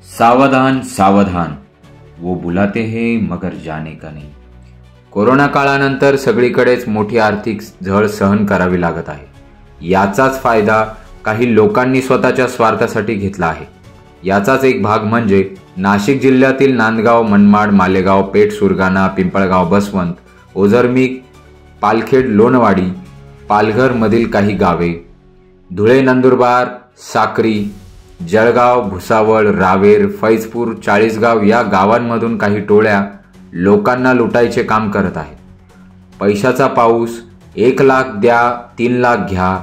सावधान सावधान, वो बुलाते हैं मगर जाने का नहीं। कोरोना काळानंतर सगळीकडेच मोठी आर्थिक झळ सहन करावी लागत आहे। याचाच फायदा काही लोकांनी स्वतःच्या स्वार्थासाठी घेतला आहे। याचाच एक भाग म्हणजे नाशिक जिल्ह्यातील नांदगाव, मनमाड, मालेगाव, पेठ, सुरगाणा, पिंपळगाव, बसवंत, ओझरमी, पालखेड, लोणवाडी, पालघर मधील काही गावे, धुळे, नंदुरबार, साक्री, जळगाव, भुसावळ, रावेर, फैजपूर, चाळीसगाव या गावांमधून काही टोळ्या लोकांना लुटायचे काम करत आहेत। पैशाचा पाऊस, 1 लाख द्या 3 लाख घ्या,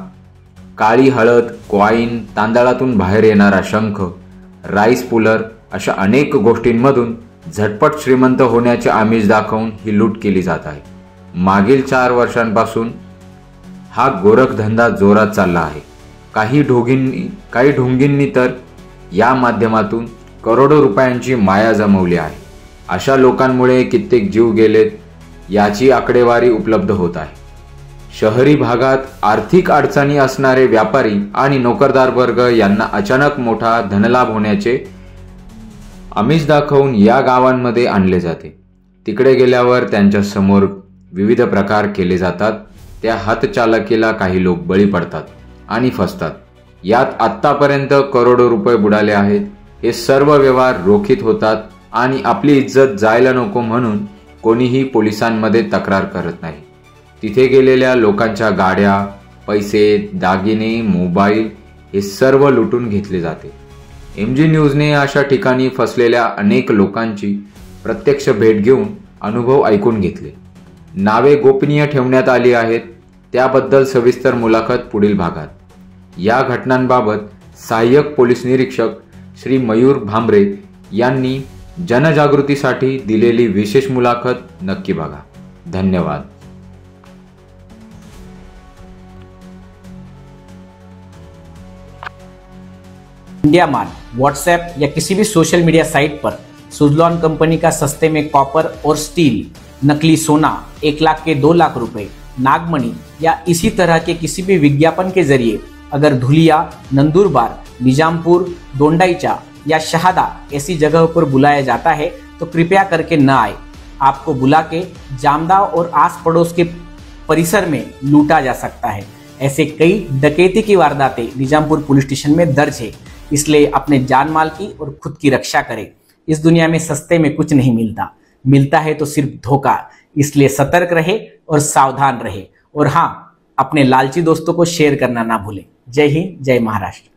काळी हळद, कॉइन, तांदळातून बाहेर येणारा शंख, राईस पुलर अशा अनेक गोष्टींमधून झटपट श्रीमंत होण्याचे आमिष दाखवून ही लूट केली जात आहे। मागील 4 वर्षांपासून हा गोरखधंदा जोरात चालला आहे। काही ढोंगींनी तर या माध्यमातून करोडो रुपयांची माया जमवली आहे। अशा लोकांमुळे कित्येक जीव गेलेत याची आकडेवारी उपलब्ध होत आहे। शहरी भागात आर्थिक अडचणी असणारे व्यापारी आणि नोकरदार वर्ग यांना अचानक मोठा धनलाभ होण्याचे आमिष दाखवून या गावांमध्ये आणले जाते। तिकडे गेल्यावर त्यांच्या समोर विविध प्रकार केले जातात। त्या हातचालकीला काही लोक बळी पडतात आणि फसतात। यात आत्तापर्यंत करोडो रुपये बुडाले आहेत। हे सर्व व्यवहार रोखीत होतात आणि आपली इज्जत जायला नको म्हणून कोणीही पोलिसांमध्ये तक्रार करत नाही। तिथे गेलेल्या लोकांच्या गाड्या, पैसे, दागिने, मोबाईल हे सर्व लुटून घेतले जाते। MG न्यूजने अशा ठिकाणी फसलेल्या अनेक लोकांची प्रत्यक्ष भेट घेऊन अनुभव ऐकून घेतले। नावे गोपनीय ठेवण्यात आली आहेत। त्याबद्दल सविस्तर मुलाखत पुढील भागात। या घटनांबाबत सहाय्यक पोलीस निरीक्षक श्री मयूर भांबरे यांनी जनजागृतीसाठी दिलेली विशेष मुलाखत नक्की बघा। धन्यवाद। इंडिया मार्ट व्हाट्सएप या किसी भी सोशल मीडिया साइट पर सुजलॉन कंपनी का सस्ते में कॉपर और स्टील, नकली सोना, 1 लाख के 2 लाख रुपए, नागमणि या इसी तरह के किसी भी विज्ञापन के जरिए अगर धुलिया, नंदुरबार, निजामपुर, दोंडाईचा या शहादा ऐसी जगहों पर बुलाया जाता है तो कृपया करके न आए। आपको बुला के जामदाव और आस पड़ोस के परिसर में लूटा जा सकता है। ऐसे कई डकैती की वारदातें निजामपुर पुलिस स्टेशन में दर्ज है। इसलिए अपने जान माल की और खुद की रक्षा करें। इस दुनिया में सस्ते में कुछ नहीं मिलता, मिलता है तो सिर्फ धोखा। इसलिए सतर्क रहे और सावधान रहे। और हाँ, अपने लालची दोस्तों को शेयर करना ना भूलें। जय हिंद, जय महाराष्ट्र।